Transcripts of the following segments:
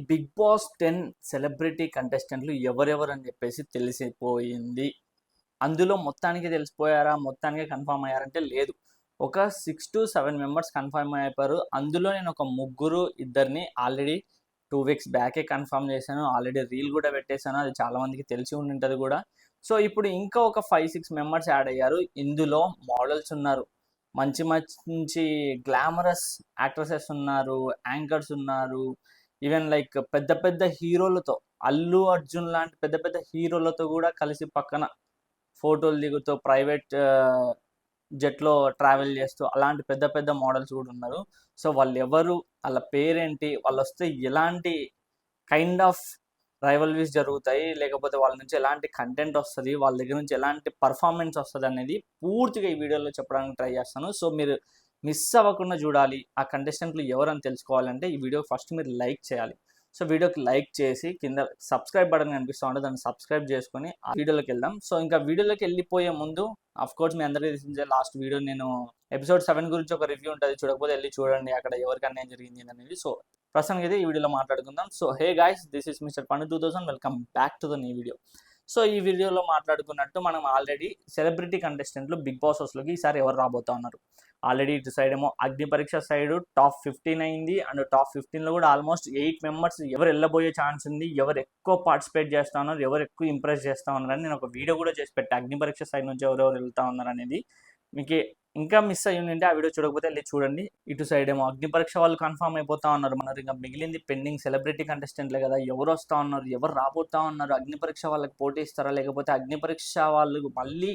Big boss 10 celebrity కంటెస్టెంట్లు ఎవరెవరు అని చెప్పేసి తెలిసిపోయింది. అందులో మొత్తానికి తెలిసిపోయారా? మొత్తానికి కన్ఫర్మ్ అయ్యారంటే లేదు. ఒక 6-7 మెంబర్స్ కన్ఫర్మ్ అయిపోయారు. అందులో నేను ఒక ముగ్గురు ఇద్దరిని ఆల్రెడీ 2 వీక్స్ బ్యాకే కన్ఫర్మ్ చేశాను. ఆల్రెడీ రీల్ కూడా పెట్టేశాను. అది చాలా మందికి తెలిసి ఉండింటది కూడా. సో ఇప్పుడు ఇంకా ఒక 5-6 మెంబర్స్ యాడ్ అయ్యారు. ఇందులో మోడల్స్ ఉన్నారు, మంచి మంచి గ్లామరస్ యాక్ట్రసెస్ ఉన్నారు, యాంకర్స్ ఉన్నారు, ఈవెన్ లైక్ పెద్ద పెద్ద హీరోలతో, అల్లు అర్జున్ లాంటి పెద్ద పెద్ద హీరోలతో కూడా కలిసి పక్కన ఫోటోలు దిగుతూ ప్రైవేట్ జెట్లో ట్రావెల్ చేస్తూ అలాంటి పెద్ద పెద్ద మోడల్స్ కూడా ఉన్నారు. సో వాళ్ళు ఎవరు, వాళ్ళ పేరేంటి, వాళ్ళు వస్తే ఎలాంటి కైండ్ ఆఫ్ రైవల్రీస్ జరుగుతాయి, లేకపోతే వాళ్ళ నుంచి ఎలాంటి కంటెంట్ వస్తుంది, వాళ్ళ దగ్గర నుంచి ఎలాంటి పర్ఫార్మెన్స్ వస్తుంది అనేది పూర్తిగా ఈ వీడియోలో చెప్పడానికి ట్రై చేస్తాను. సో మీరు మిస్ అవ్వకుండా చూడాలి. ఆ కంటెస్టెంట్లు ఎవరని తెలుసుకోవాలంటే ఈ వీడియో ఫస్ట్ మీరు లైక్ చేయాలి. సో వీడియోకి లైక్ చేసి కింద సబ్స్క్రైబ్ బటన్ కనిపిస్తూ ఉంటే దాన్ని సబ్స్క్రైబ్ చేసుకొని ఆ వీడియోలోకి వెళ్దాం. సో ఇంకా వీడియోలోకి వెళ్ళిపోయే ముందు అఫ్ కోర్స్ మీ అందరికీ తెలిసిందే, లాస్ట్ వీడియో నేను ఎపిసోడ్ 7 గురించి ఒక రివ్యూ ఉంటుంది, చూడకపోతే వెళ్ళి చూడండి అక్కడ ఎవరికి అన్యాయం జరిగింది అనేది. సో ప్రస్తుతానికి అయితే ఈ వీడియోలో మాట్లాడుకుందాం. So hey guys, this is mister పండు 2000. Welcome back to the new video. So ఈ వీడియోలో మాట్లాడుకున్నట్టు మనం ఆల్రెడీ సెలబ్రిటీ కంటెస్టెంట్లు బిగ్ బాస్ హౌస్లోకి ఈసారి ఎవరు రాబోతా ఉన్నారు. ఆల్రెడీ ఇటు సైడ్ ఏమో అగ్ని పరీక్ష సైడ్ టాప్ 15 అయింది. అండ్ టాప్ 15లో కూడా ఆల్మోస్ట్ 8 మెంబర్స్ ఎవరు వెళ్ళబోయే ఛాన్స్ ఉంది, ఎవరు ఎక్కువ పార్టిసిపేట్ చేస్తా ఉన్నారు, ఎవరు ఎక్కువ ఇంప్రెస్ చేస్తా ఉన్నారని నేను ఒక వీడియో కూడా చేసి పెట్టా. అగ్ని పరీక్ష సైడ్ నుంచి ఎవరెవరు వెళ్తా ఉన్నారు అనేది. మీకు ఇంకా మిస్ అయ్యి ఉంటే ఆ వీడియో చూడకపోతే వెళ్ళి చూడండి. ఇటు సైడ్ ఏమో అగ్ని పరీక్ష వాళ్ళు కన్ఫర్మ్ అయిపోతా ఉన్నారు. మనకు ఇంకా మిగిలింది పెండింగ్ సెలబ్రిటీ కంటెస్టెంట్లే కదా, ఎవరు వస్తూ ఉన్నారు, ఎవరు రాబోతా ఉన్నారు, అగ్ని పరీక్ష వాళ్ళకి పోటీ ఇస్తారా, లేకపోతే అగ్ని పరీక్ష వాళ్ళు మళ్ళీ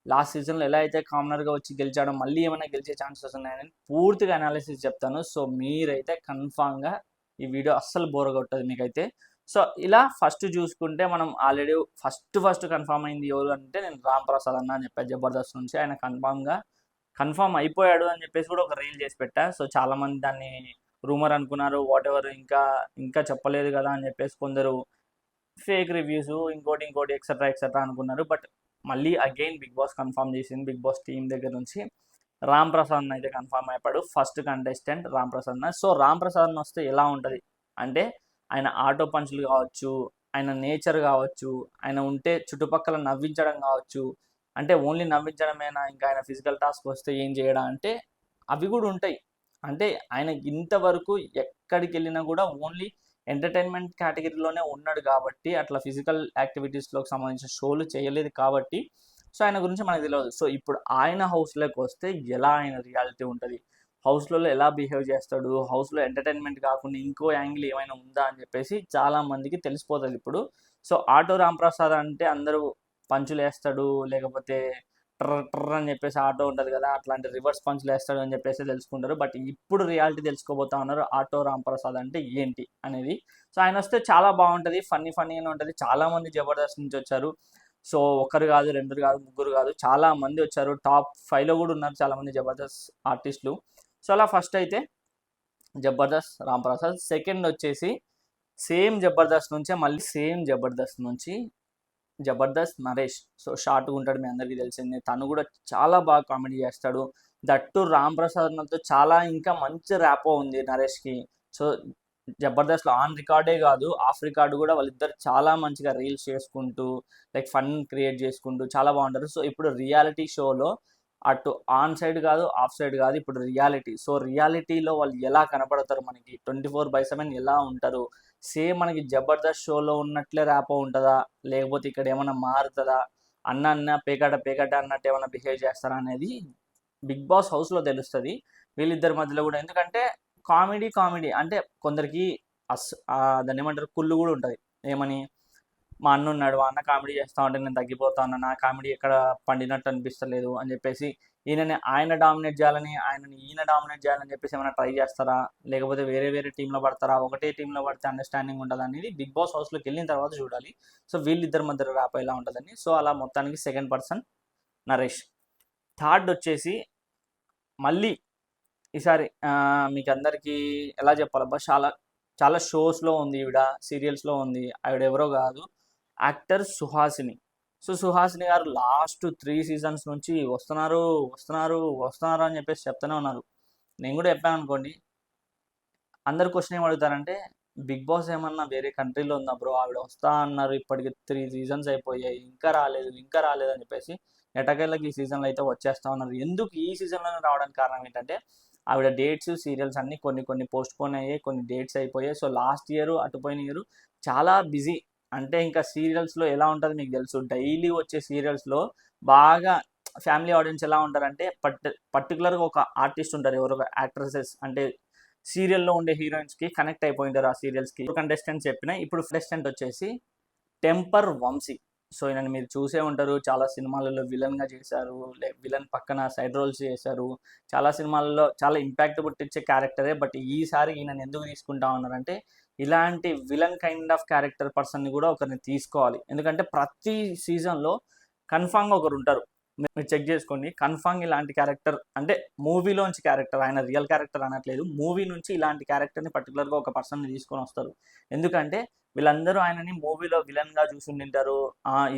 లాస్ట్ సీజన్లో ఎలా అయితే కామనర్గా వచ్చి గెలిచాడో మళ్ళీ ఏమైనా గెలిచే ఛాన్సెస్ ఉన్నాయని పూర్తిగా అనాలిసిస్ చెప్తాను. సో మీరైతే కన్ఫామ్గా ఈ వీడియో అస్సలు బోర్ కొట్టదు మీకైతే. సో ఇలా ఫస్ట్ చూసుకుంటే మనం ఆల్రెడీ ఫస్ట్ కన్ఫామ్ అయింది ఎవరు అంటే నేను రామ్ ప్రసాద్ అన్న అని చెప్పాను జబర్దస్త్ నుంచి. ఆయన కన్ఫామ్ అయిపోయాడు అని చెప్పేసి కూడా ఒక రీల్ చేసి పెట్టా. సో చాలామంది దాన్ని రూమర్ అనుకున్నారు, వాట్ ఎవర్, ఇంకా చెప్పలేదు కదా అని చెప్పేసి కొందరు ఫేక్ రివ్యూస్ ఇంకోటి ఎక్సెట్రా అనుకున్నారు. బట్ మళ్ళీ అగైన్ బిగ్ బాస్ కన్ఫర్మ్ చేసింది. బిగ్ బాస్ టీం దగ్గర నుంచి రామ్ ప్రసాద్ అయితే కన్ఫర్మ్ అయిపోయాడు, first contestant Ram Prasad. So Ram Prasad వస్తే ఎలా ఉంటుంది అంటే ఆయన ఆటో పంచులు కావచ్చు, ఆయన నేచర్ కావచ్చు, ఆయన ఉంటే చుట్టుపక్కల నవ్వించడం కావచ్చు, అంటే ఓన్లీ నవ్వించడమేనా, ఇంకా ఆయన ఫిజికల్ టాస్క్ వస్తే ఏం చేయడం అంటే అవి కూడా ఉంటాయి. అంటే ఆయన ఇంతవరకు ఎక్కడికి వెళ్ళినా కూడా ఓన్లీ ఎంటర్టైన్మెంట్ కేటగిరీలోనే ఉన్నాడు కాబట్టి, అట్లా ఫిజికల్ యాక్టివిటీస్లోకి సంబంధించిన షోలు చేయలేదు కాబట్టి సో ఆయన గురించి మనకు తెలియదు. సో ఇప్పుడు ఆయన హౌస్లోకి వస్తే ఎలా ఆయన రియాలిటీ ఉంటుంది, హౌస్లో ఎలా బిహేవ్ చేస్తాడు, హౌస్లో ఎంటర్టైన్మెంట్ కాకుండా ఇంకో యాంగిల్ ఏమైనా ఉందా అని చెప్పేసి చాలామందికి తెలిసిపోతుంది ఇప్పుడు. సో ఆటో రాంప్రసాద్ అంటే అందరూ పంచులు వేస్తాడు, లేకపోతే ట్రర్ అని చెప్పేసి ఆటో ఉంటుంది కదా, అట్లాంటి రివర్స్ పంచులు వేస్తాడు అని చెప్పేసి తెలుసుకుంటారు. బట్ ఇప్పుడు రియాలిటీ తెలుసుకోబోతా ఉన్నారు ఆటో రాంప్రసాద్ అంటే ఏంటి అనేది. సో ఆయన వస్తే చాలా బాగుంటుంది, ఫన్నీగానే ఉంటుంది. చాలామంది జబర్దస్త్ నుంచి వచ్చారు. సో ఒకరు కాదు, రెండు కాదు, ముగ్గురు కాదు, చాలా మంది వచ్చారు. టాప్ 5లో కూడా ఉన్నారు చాలామంది జబర్దస్త్ ఆర్టిస్టులు. సో అలా ఫస్ట్ అయితే జబర్దస్త్ రాంప్రసాద్, సెకండ్ వచ్చేసి సేమ్ జబర్దస్త్ నుంచే మళ్ళీ సేమ్ జబర్దస్త్ నుంచి జబర్దస్త్ నరేష్. సో షార్ట్గా ఉంటాడు, మీ అందరికీ తెలిసిందే. తను కూడా చాలా బాగా కామెడీ చేస్తాడు. దట్టు రామ్ ప్రసాద్తో చాలా ఇంకా మంచి ర్యాపో ఉంది నరేష్కి. సో జబర్దస్త్లో ఆన్ రికార్డే కాదు, ఆఫ్ రికార్డు కూడా వాళ్ళిద్దరు చాలా మంచిగా రీల్స్ చేసుకుంటూ లైక్ ఫన్ క్రియేట్ చేసుకుంటూ చాలా బాగుంటారు. సో ఇప్పుడు రియాలిటీ షోలో అటు ఆన్ సైడ్ కాదు, ఆఫ్ సైడ్ కాదు, ఇప్పుడు రియాలిటీ. సో రియాలిటీలో వాళ్ళు ఎలా కనపడతారు, మనకి 24/7 ఎలా ఉంటారు, సేమ్ మనకి జబర్దస్త్ షోలో ఉన్నట్లే ర్యాపో ఉంటుందా, లేకపోతే ఇక్కడ ఏమైనా మారుతుందా, అన్న పేకాట అన్నట్టు ఏమైనా బిహేవ్ చేస్తారా అనేది బిగ్ బాస్ హౌస్లో తెలుస్తుంది వీళ్ళిద్దరి మధ్యలో కూడా. ఎందుకంటే కామెడీ అంటే కొందరికి దాన్ని ఏమంటారు, కుళ్ళు కూడా ఉంటుంది. ఏమని, మా అన్న ఉన్నాడు, మా అన్న కామెడీ చేస్తా ఉంటే నేను తగ్గిపోతా ఉన్నా, నా కామెడీ ఎక్కడ పండినట్టు అనిపిస్తలేదు అని చెప్పేసి ఆయన డామినేట్ చేయాలని, ఈయన డామినేట్ చేయాలని చెప్పేసి ఏమైనా ట్రై చేస్తారా, లేకపోతే వేరే టీంలో పడతారా, ఒకటే టీంలో పడితే అండర్స్టాండింగ్ ఉంటుంది అనేది బిగ్ బాస్ హౌస్లోకి వెళ్ళిన తర్వాత చూడాలి. సో వీళ్ళిద్దరి మధ్య ర్యాప్ ఎలా ఉంటుందని. సో అలా మొత్తానికి సెకండ్ పర్సన్ నరేష్. థర్డ్ వచ్చేసి మళ్ళీ ఈసారి మీకు అందరికీ ఎలా చెప్పాలబ్బా, చాలా షోస్లో ఉంది ఈవిడ, సీరియల్స్లో ఉంది. ఆవిడ ఎవరో కాదు, యాక్టర్ సుహాసిని. సో సుహాసిని గారు లాస్ట్ 3 సీజన్స్ నుంచి వస్తున్నారు అని చెప్పేసి చెప్తూనే ఉన్నారు. నేను కూడా చెప్పాను అనుకోండి. అందరు క్వశ్చన్ ఏం అడుగుతారంటే, బిగ్ బాస్ ఏమన్నా వేరే కంట్రీలో ఉందా బ్రో, ఆవిడ వస్తా అన్నారు, ఇప్పటికి 3 సీజన్స్ అయిపోయాయి, ఇంకా రాలేదు ఇంకా రాలేదు అని చెప్పేసి ఎటకేళ్ళకి ఈ సీజన్లో అయితే వచ్చేస్తా ఉన్నారు. ఎందుకు ఈ సీజన్లోనే రావడానికి కారణం ఏంటంటే ఆవిడ డేట్స్ సీరియల్స్ అన్ని కొన్ని పోస్ట్ పోన్ అయ్యాయి, కొన్ని డేట్స్ అయిపోయాయి. సో లాస్ట్ ఇయర్ అటుపోయిన ఇయర్ చాలా బిజీ. అంటే ఇంకా సీరియల్స్లో ఎలా ఉంటుంది మీకు తెలుసు, డైలీ వచ్చే సీరియల్స్లో బాగా ఫ్యామిలీ ఆడియన్స్ ఎలా ఉంటారంటే పర్టికులర్గా ఒక ఆర్టిస్ట్ ఉంటారు, ఎవరో ఒక యాక్ట్రసెస్ అంటే సీరియల్లో ఉండే హీరోయిన్స్కి కనెక్ట్ అయిపోయింటారు ఆ సీరియల్స్కి. కంటెస్టెంట్ చెప్పిన ఇప్పుడు కంటెస్టెంట్ వచ్చేసి టెంపర్ వంశీ. సో ఈయనని మీరు చూసే ఉంటారు, చాలా సినిమాలలో విలన్గా చేశారు, విలన్ పక్కన సైడ్ రోల్స్ చేశారు, చాలా సినిమాలలో చాలా ఇంపాక్ట్ పుట్టించే క్యారెక్టరే. బట్ ఈసారి ఈయనని ఎందుకు తీసుకుంటా ఉన్నారంటే ఇలాంటి విలన్ కైండ్ ఆఫ్ క్యారెక్టర్ పర్సన్ని కూడా ఒకరిని తీసుకోవాలి. ఎందుకంటే ప్రతి సీజన్లో కన్ఫామ్గా ఒకరు ఉంటారు, మీరు చెక్ చేసుకోండి. కన్ఫామ్ ఇలాంటి క్యారెక్టర్ అంటే మూవీలోంచి క్యారెక్టర్, ఆయన రియల్ క్యారెక్టర్ అనట్లేదు, మూవీ నుంచి ఇలాంటి క్యారెక్టర్ని పర్టికులర్గా ఒక పర్సన్ని తీసుకొని వస్తారు. ఎందుకంటే వీళ్ళందరూ ఆయనని మూవీలో విలన్గా చూసుంటారు,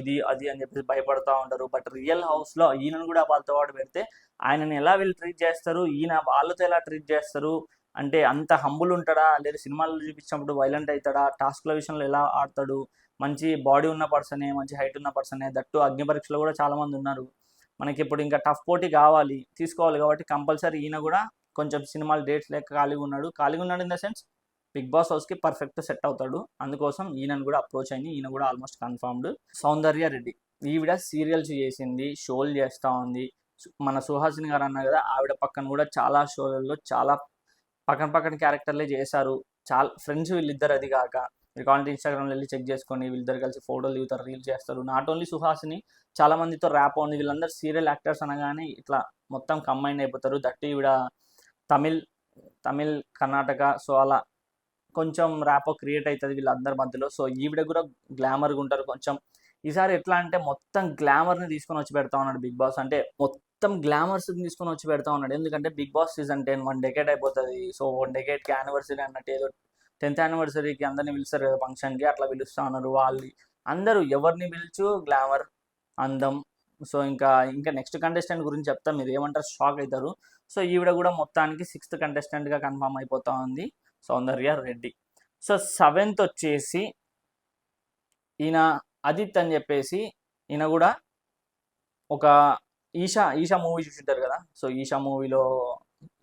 ఇది అది అని చెప్పేసి భయపడుతూ ఉంటారు. బట్ రియల్ హౌస్లో ఈయనను కూడా వాళ్ళతో పాటు పెడితే ఆయనని ఎలా వీళ్ళు ట్రీట్ చేస్తారు, ఈయన వాళ్ళతో ఎలా ట్రీట్ చేస్తారు, అంటే అంత హంబుల్ ఉంటాడా, లేదా సినిమాల్లో చూపించినప్పుడు వైలెంట్ అవుతాడా, టాస్క్ల విషయంలో ఎలా ఆడతాడు, మంచి బాడీ ఉన్న పర్సనే, మంచి హైట్ ఉన్న పర్సనే, దట్టు అగ్ని పరీక్షలో కూడా చాలామంది ఉన్నారు. మనకి ఇప్పుడు ఇంకా టఫ్ పోటీ తీసుకోవాలి కాబట్టి కంపల్సరీ ఈయన కూడా కొంచెం సినిమాలు డేట్స్ లేక ఖాళీగా ఉన్నాడు in the sense Big Boss హౌస్కి పర్ఫెక్ట్ సెట్ అవుతాడు. అందుకోసం ఈయనను కూడా అప్రోచ్ అయింది, ఈయన కూడా ఆల్మోస్ట్ కన్ఫర్మ్డ్. సౌందర్య రెడ్డి ఈవిడ సీరియల్స్ చేసింది, షోలు చేస్తూ ఉంది. మన సుహాసిని గారు అన్నారు కదా, ఆవిడ పక్కన కూడా చాలా షోలలో చాలా పక్కన క్యారెక్టర్లే చేశారు. చాలా ఫ్రెండ్స్ వీళ్ళిద్దరు. అది కాక మీరు కావాలంటే ఇన్స్టాగ్రామ్లో వెళ్ళి చెక్ చేసుకొని వీళ్ళిద్దరు కలిసి ఫోటోలు దిగుతారు, రీల్స్ చేస్తారు. నాట్ ఓన్లీ సుహాసిని, చాలా మందితో ర్యాప్ ఉంది. వీళ్ళందరూ సీరియల్ యాక్టర్స్ అనగానే ఇట్లా మొత్తం కంబైన్ అయిపోతారు. దట్టి ఈవిడ తమిళ్ కర్ణాటక, సో అలా కొంచెం ర్యాపో క్రియేట్ అవుతుంది వీళ్ళందరి మధ్యలో. సో ఈవిడ కూడా గ్లామర్గా ఉంటారు కొంచెం. ఈసారి ఎట్లా అంటే మొత్తం గ్లామర్ని తీసుకొని వచ్చి పెడతా ఉన్నాడు బిగ్ బాస్, అంటే మొత్తం గ్లామర్స్ తీసుకొని వచ్చి పెడతా ఉన్నాడు. ఎందుకంటే బిగ్ బాస్ సీజన్ 10 1 డెకేడ్ అయిపోతుంది. సో 1 డెకేడ్కి యానివర్సరీ అన్నట్టు ఏదో 10th యానివర్సరీకి అందరిని పిలుస్తారు కదా ఫంక్షన్కి, అట్లా పిలుస్తూ ఉన్నారు. వాళ్ళు అందరూ ఎవరిని పిలుచు గ్లామర్, అందం. సో ఇంకా నెక్స్ట్ కంటెస్టెంట్ గురించి చెప్తా, మీరు ఏమంటారు షాక్ అవుతారు. సో ఈవిడ కూడా మొత్తానికి 6th కంటెస్టెంట్గా కన్ఫర్మ్ అయిపోతా ఉంది, సౌందర్య రెడ్డి. సో 7th వచ్చేసి ఈయన అదిత్ అని చెప్పేసి, ఈయన కూడా ఒక ఈషా మూవీ చూసింటారు కదా, సో ఈషా మూవీలో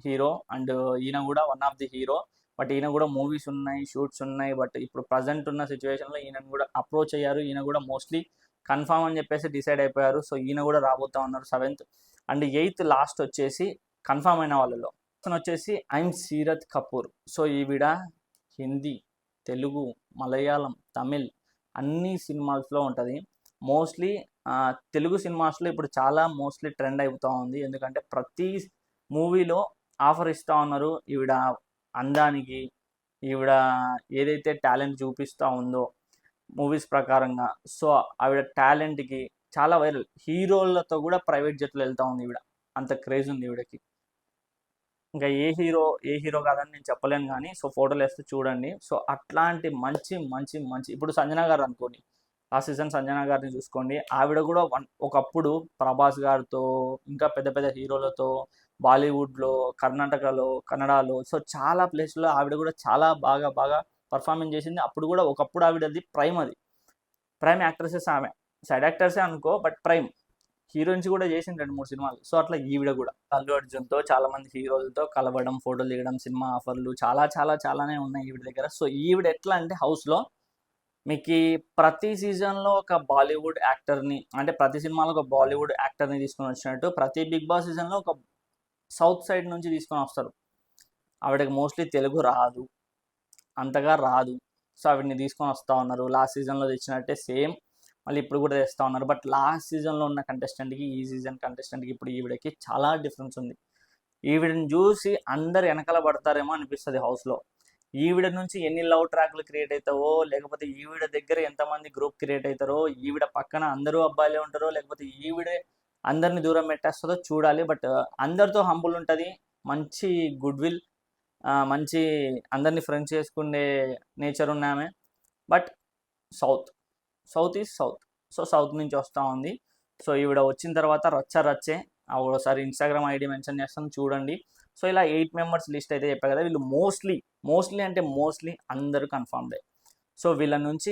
హీరో అండ్ ఈయన కూడా one of the hero. But ఈయన కూడా మూవీస్ ఉన్నాయి, షూట్స్ ఉన్నాయి. బట్ ఇప్పుడు ప్రజెంట్ ఉన్న సిచ్యువేషన్లో ఈయనను కూడా అప్రోచ్ అయ్యారు. ఈయన కూడా మోస్ట్లీ కన్ఫామ్ అని చెప్పేసి డిసైడ్ అయిపోయారు. సో ఈయన కూడా రాబోతా ఉన్నారు 7th. అండ్ 8th లాస్ట్ వచ్చేసి కన్ఫామ్ అయిన వాళ్ళలో వచ్చేసి ఐఎమ్ సీరత్ కపూర్. సో ఈవిడ హిందీ, తెలుగు, మలయాళం, తమిళ్ అన్ని సినిమాస్లో ఉంటుంది. మోస్ట్లీ తెలుగు సినిమాస్లో ఇప్పుడు చాలా మోస్ట్లీ ట్రెండ్ అయిపోతూ ఉంది. ఎందుకంటే ప్రతి మూవీలో ఆఫర్ ఇస్తూ ఉన్నారు ఈవిడ అందానికి, ఈవిడ ఏదైతే టాలెంట్ చూపిస్తూ ఉందో మూవీస్ ప్రకారంగా. సో ఆవిడ టాలెంట్కి చాలా వైరల్, హీరోలతో కూడా ప్రైవేట్ జెట్లు వెళ్తూ ఉంది ఈవిడ, అంత క్రేజ్ ఉంది ఈవిడకి. ఇంకా ఏ హీరో కాదని నేను చెప్పలేను కానీ, సో ఫోటోలు వేస్తే చూడండి. సో అట్లాంటి మంచి మంచి మంచి ఇప్పుడు సంజన గారు అనుకోండి, ఆ సీజన్ సంజన గారిని చూసుకోండి. ఆవిడ కూడా ఒకప్పుడు ప్రభాస్ గారితో ఇంకా పెద్ద పెద్ద హీరోలతో బాలీవుడ్లో, కర్ణాటకలో, కన్నడలో, సో చాలా ప్లేస్లో ఆవిడ కూడా చాలా బాగా పర్ఫార్మెన్స్ చేసింది. అప్పుడు కూడా ఒకప్పుడు ఆవిడది ప్రైమ్ యాక్ట్రెసెస్ ఆమె, సైడ్ యాక్టర్సే అనుకో, బట్ ప్రైమ్ హీరోయిన్స్ కూడా చేసింది 2-3 సినిమాలు. సో అట్లా ఈవిడ కూడా అల్లు అర్జున్తో చాలా మంది హీరోలతో కలవడం, ఫోటోలు దిగడం, సినిమా ఆఫర్లు చాలానే ఉన్నాయి ఈవిడ దగ్గర. సో ఈవిడ ఎట్లా అంటే హౌస్లో మీకు ప్రతి సీజన్లో ఒక బాలీవుడ్ యాక్టర్ని, అంటే ప్రతి సినిమాలో ఒక బాలీవుడ్ యాక్టర్ని తీసుకొని వచ్చినట్టు ప్రతి బిగ్ బాస్ సీజన్లో ఒక సౌత్ సైడ్ నుంచి తీసుకొని వస్తారు. ఆవిడకి మోస్ట్లీ తెలుగు అంతగా రాదు. సో ఆవిడని తీసుకొని వస్తూ ఉన్నారు. లాస్ట్ సీజన్లో తెచ్చినట్టే సేమ్ మళ్ళీ ఇప్పుడు కూడా తెస్తూ ఉన్నారు. బట్ లాస్ట్ సీజన్లో ఉన్న కంటెస్టెంట్కి ఈ సీజన్ కంటెస్టెంట్కి ఇప్పుడు ఈవిడకి చాలా డిఫరెన్స్ ఉంది. ఈవిడని చూసి అందరు వెనకాల పడతారేమో అనిపిస్తుంది హౌస్లో. ఈవిడ నుంచి ఎన్ని లవ్ ట్రాక్లు క్రియేట్ అవుతావో, లేకపోతే ఈవిడ దగ్గర ఎంతమంది గ్రూప్ క్రియేట్ అవుతారో, ఈవిడ పక్కన అందరూ అబ్బాయిలే ఉంటారో, లేకపోతే ఈవిడే అందరిని దూరం పెట్టేస్తుందో చూడాలి. బట్ అందరితో హంబుల్ ఉంటుంది, మంచి గుడ్ విల్, మంచి అందరినీ ఫ్రెండ్స్ చేసుకునే నేచర్ ఉన్నామే. But south is south. So south నుంచి వస్తూ ఉంది. సో ఈవిడ వచ్చిన తర్వాత రచ్చే ఒకసారి ఇన్స్టాగ్రామ్ ఐడి మెన్షన్ చేస్తాను చూడండి. సో ఇలా 8 మెంబర్స్ లిస్ట్ అయితే చెప్పా కదా, వీళ్ళు మోస్ట్లీ అందరూ కన్ఫర్మ్డే. సో వీళ్ళ నుంచి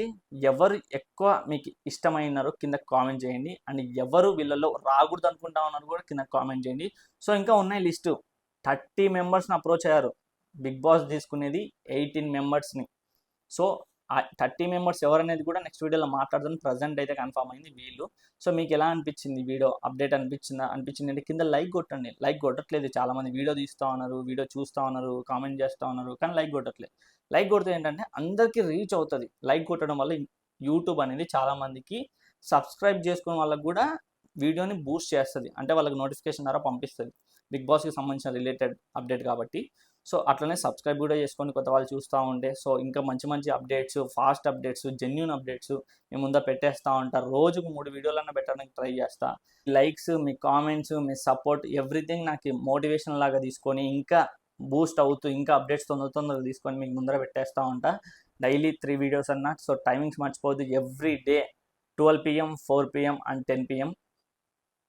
ఎవరు ఎక్కువ మీకు ఇష్టమైనారో కింద కామెంట్ చేయండి, అండ్ ఎవరు వీళ్ళలో రాకూడదు అనుకుంటా ఉన్నారు కూడా కింద కామెంట్ చేయండి. సో ఇంకా ఉన్నాయి లిస్టు, 30 మెంబర్స్ని అప్రోచ్ అయ్యారు. బిగ్ బాస్ తీసుకునేది 18 మెంబర్స్ని. సో ఆ 30 మెంబర్స్ ఎవరనేది కూడా నెక్స్ట్ వీడియోలో మాట్లాడదాం. ప్రజెంట్ అయితే కన్ఫర్మ్ అయింది వీళ్ళు. సో మీకు ఎలా అనిపించింది వీడియో? అప్డేట్ అనిపించింది అంటే కింద లైక్ కొట్టండి. లైక్ కొట్టట్లేదు చాలామంది. వీడియో తీస్తూ ఉన్నారు, వీడియో చూస్తూ ఉన్నారు, కామెంట్ చేస్తూ ఉన్నారు, కానీ లైక్ కొట్టట్లేదు. లైక్ కొడితే ఏంటంటే అందరికీ రీచ్ అవుతుంది. లైక్ కొట్టడం వల్ల యూట్యూబ్ అనేది చాలామందికి సబ్స్క్రైబ్ చేసుకున్న వాళ్ళకి కూడా వీడియోని బూస్ట్ చేస్తుంది, అంటే వాళ్ళకి నోటిఫికేషన్ ద్వారా పంపిస్తుంది, బిగ్ బాస్కి సంబంధించిన రిలేటెడ్ అప్డేట్ కాబట్టి. సో అట్లనే సబ్స్క్రైబ్ కూడా చేసుకొని కొత్త వాళ్ళు చూస్తూ ఉంటే, సో ఇంకా మంచి updates, fast updates, genuine updates మేము ముందు పెట్టేస్తూ ఉంటారు. రోజుకు 3 వీడియోలన్నా పెట్టడానికి ట్రై చేస్తా. లైక్స్, మీ కామెంట్స్, మీ సపోర్ట్, ఎవ్రీథింగ్ నాకు మోటివేషన్ లాగా తీసుకొని ఇంకా బూస్ట్ అవుతూ ఇంకా అప్డేట్స్ తొందరగా తీసుకొని మీకు ముందర పెట్టేస్తూ ఉంటా. డైలీ 3 వీడియోస్ అన్నా. సో టైమింగ్స్ మర్చిపోవద్దు. Every day 12 PM, 4 PM and 10 PM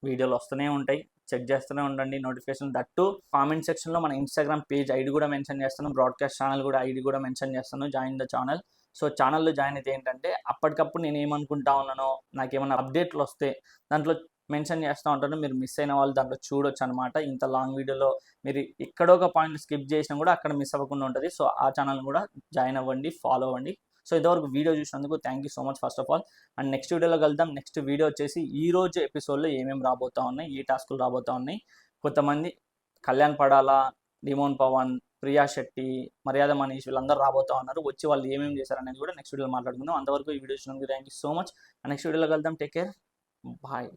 వీడియోలు వస్తూనే ఉంటాయి. చెక్ చేస్తూనే ఉండండి నోటిఫికేషన్. దట్టు కామెంట్ సెక్షన్లో మన ఇన్స్టాగ్రామ్ పేజ్ ఐడి కూడా మెన్షన్ చేస్తాను, బ్రాడ్కాస్ట్ ఛానల్ కూడా ఐడి కూడా మెన్షన్ చేస్తాను. Join the channel. సో ఛానల్లో జాయిన్ అయితే ఏంటంటే అప్పటికప్పుడు నేను ఏమనుకుంటా ఉన్నానో, నాకేమైనా అప్డేట్లు వస్తే దాంట్లో మెన్షన్ చేస్తూ ఉంటాను. మీరు మిస్ అయిన వాళ్ళు దాంట్లో చూడొచ్చు అనమాట. ఇంత లాంగ్ వీడియోలో మీరు ఎక్కడో ఒక పాయింట్ స్కిప్ చేసినా కూడా అక్కడ మిస్ అవ్వకుండా ఉంటుంది. సో ఆ ఛానల్ కూడా జాయిన్ అవ్వండి, ఫాలో అవ్వండి. సో ఇంతవరకు వీడియో చూసినందుకు thank you so much first of all. And next వీడియోలో కలుద్దాం. నెక్స్ట్ వీడియో వచ్చేసి ఈ రోజు ఎపిసోడ్లో ఏమేమి రాబోతా ఉన్నాయి, ఏ టాస్కులు రాబోతా ఉన్నాయి. కొంతమంది కళ్యాణ్ పడాలా, డిమోన్ పవన్, ప్రియా శెట్టి, మర్యాద మనీష్ వీళ్ళందరూ రాబోతా ఉన్నారు. వచ్చి వాళ్ళు ఏమేమి చేశారనేది కూడా నెక్స్ట్ వీడియోలో మాట్లాడుకుందాం. అంతవరకు ఈ వీడియో చూసినందుకు thank you so much. Next వీడియోలో కలుద్దాం. Take care, bye.